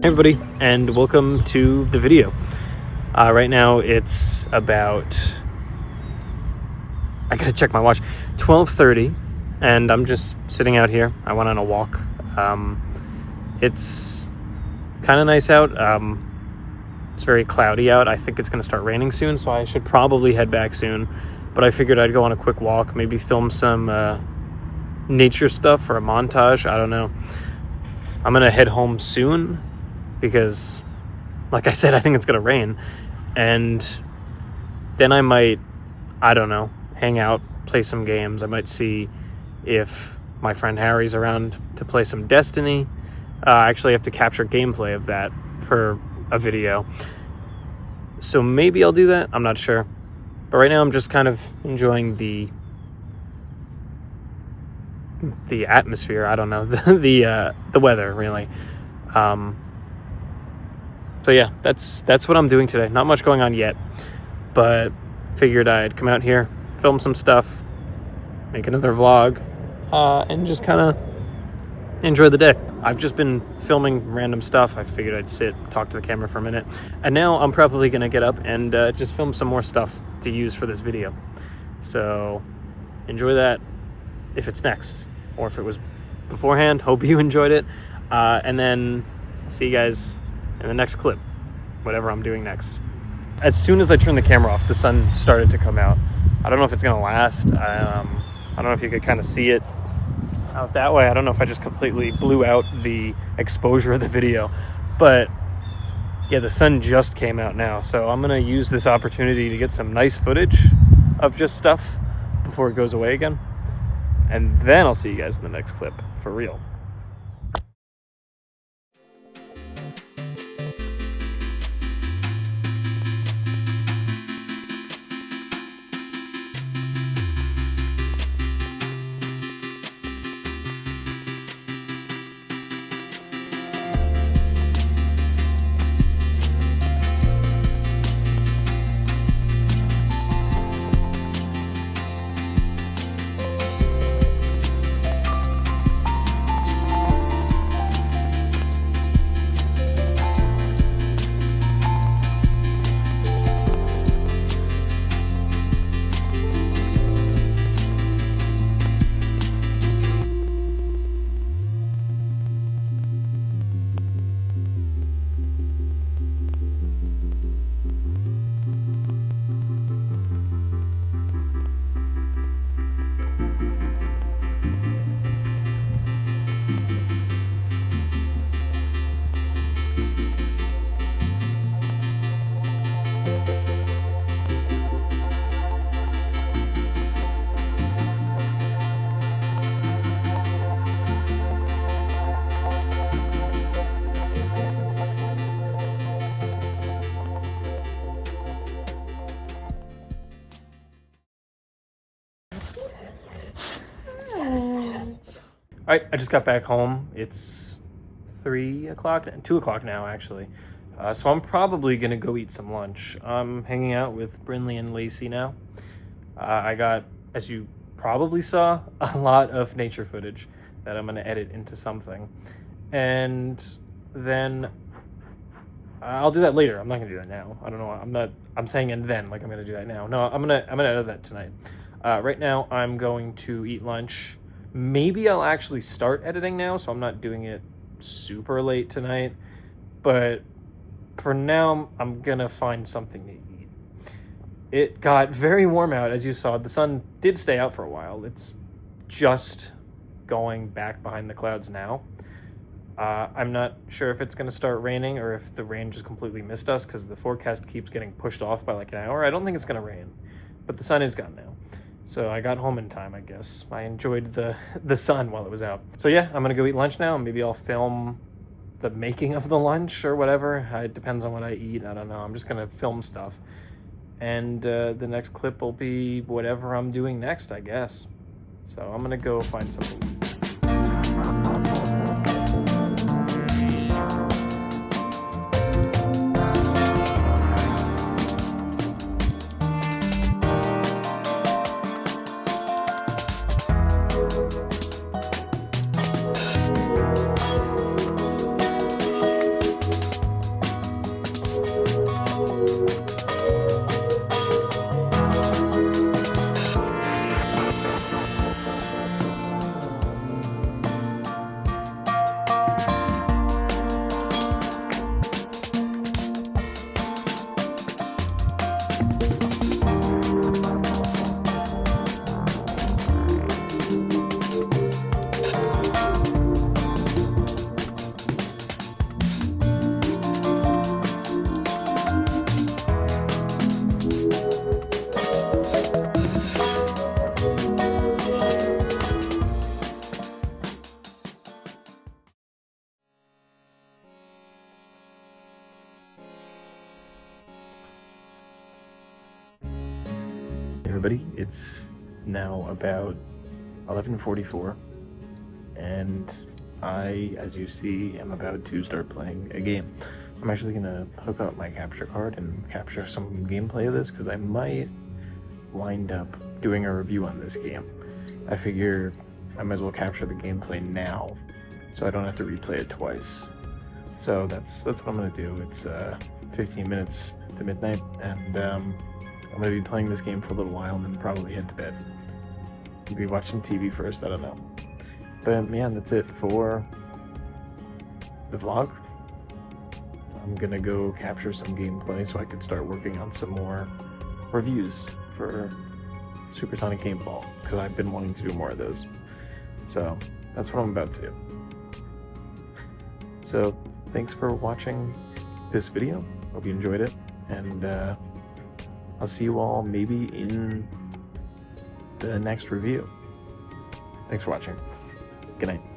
Hey everybody, and welcome to the video. Right now it's about, I gotta check my watch, 12:30, and I'm just sitting out here. I went on a walk. It's kind of nice out. It's very cloudy out. I think it's gonna start raining soon, so I should probably head back soon. But I figured I'd go on a quick walk, maybe film some nature stuff for a montage. I don't know. I'm gonna head home soon because, like I said, I think it's gonna rain, and then I might, I don't know, hang out, play some games. I might see if my friend Harry's around to play some Destiny. I actually have to capture gameplay of that for a video, so maybe I'll do that. I'm not sure, but right now I'm just kind of enjoying the atmosphere. I don't know, the weather, really. So yeah, that's what I'm doing today. Not much going on yet, but figured I'd come out here, film some stuff, make another vlog, and just kind of enjoy the day. I've just been filming random stuff. I figured I'd sit, talk to the camera for a minute, and now I'm probably gonna get up and just film some more stuff to use for this video. So enjoy that if it's next, or if it was beforehand. Hope you enjoyed it, and then see you guys in the next clip, whatever I'm doing next. As soon as I turned the camera off, the sun started to come out. I don't know if it's gonna last. I don't know if you could kind of see it out that way. I don't know if I just completely blew out the exposure of the video, but yeah, the sun just came out now, so I'm gonna use this opportunity to get some nice footage of just stuff before it goes away again, and then I'll see you guys in the next clip for real. All right, I just got back home. It's 2 o'clock now, actually. So I'm probably gonna go eat some lunch. I'm hanging out with Brinley and Lacey now. I got, as you probably saw, a lot of nature footage that I'm gonna edit into something, and then I'll do that later. I'm not gonna do that now. I don't know. I'm saying and then like I'm gonna do that now. No, I'm gonna edit that tonight. Right now I'm going to eat lunch. Maybe I'll actually start editing now, so I'm not doing it super late tonight. But for now, I'm gonna find something to eat. It got very warm out, as you saw. The sun did stay out for a while. It's just going back behind the clouds now. I'm not sure if it's gonna start raining or if the rain just completely missed us, because the forecast keeps getting pushed off by like an hour. I don't think it's gonna rain, but the sun is gone now. So I got home in time, I guess. I enjoyed the sun while it was out. So yeah, I'm gonna go eat lunch now, and maybe I'll film the making of the lunch or whatever. It depends on what I eat. I don't know. I'm just gonna film stuff. And the next clip will be whatever I'm doing next, I guess. So I'm gonna go find something. everybody. It's now about 11:44, and I, as you see, am about to start playing a game. I'm actually gonna hook up my capture card and capture some gameplay of this because I might wind up doing a review on this game. I figure I might as well capture the gameplay now, so I don't have to replay it twice. So that's what I'm gonna do. It's 15 minutes to midnight, and I'm gonna be playing this game for a little while and then probably head to bed. Maybe watch some TV first, I don't know. But yeah, that's it for the vlog. I'm gonna go capture some gameplay so I can start working on some more reviews for Supersonic Game Vault, because I've been wanting to do more of those. So that's what I'm about to do. So thanks for watching this video. Hope you enjoyed it, and I'll see you all maybe in the next review. Thanks for watching. Good night.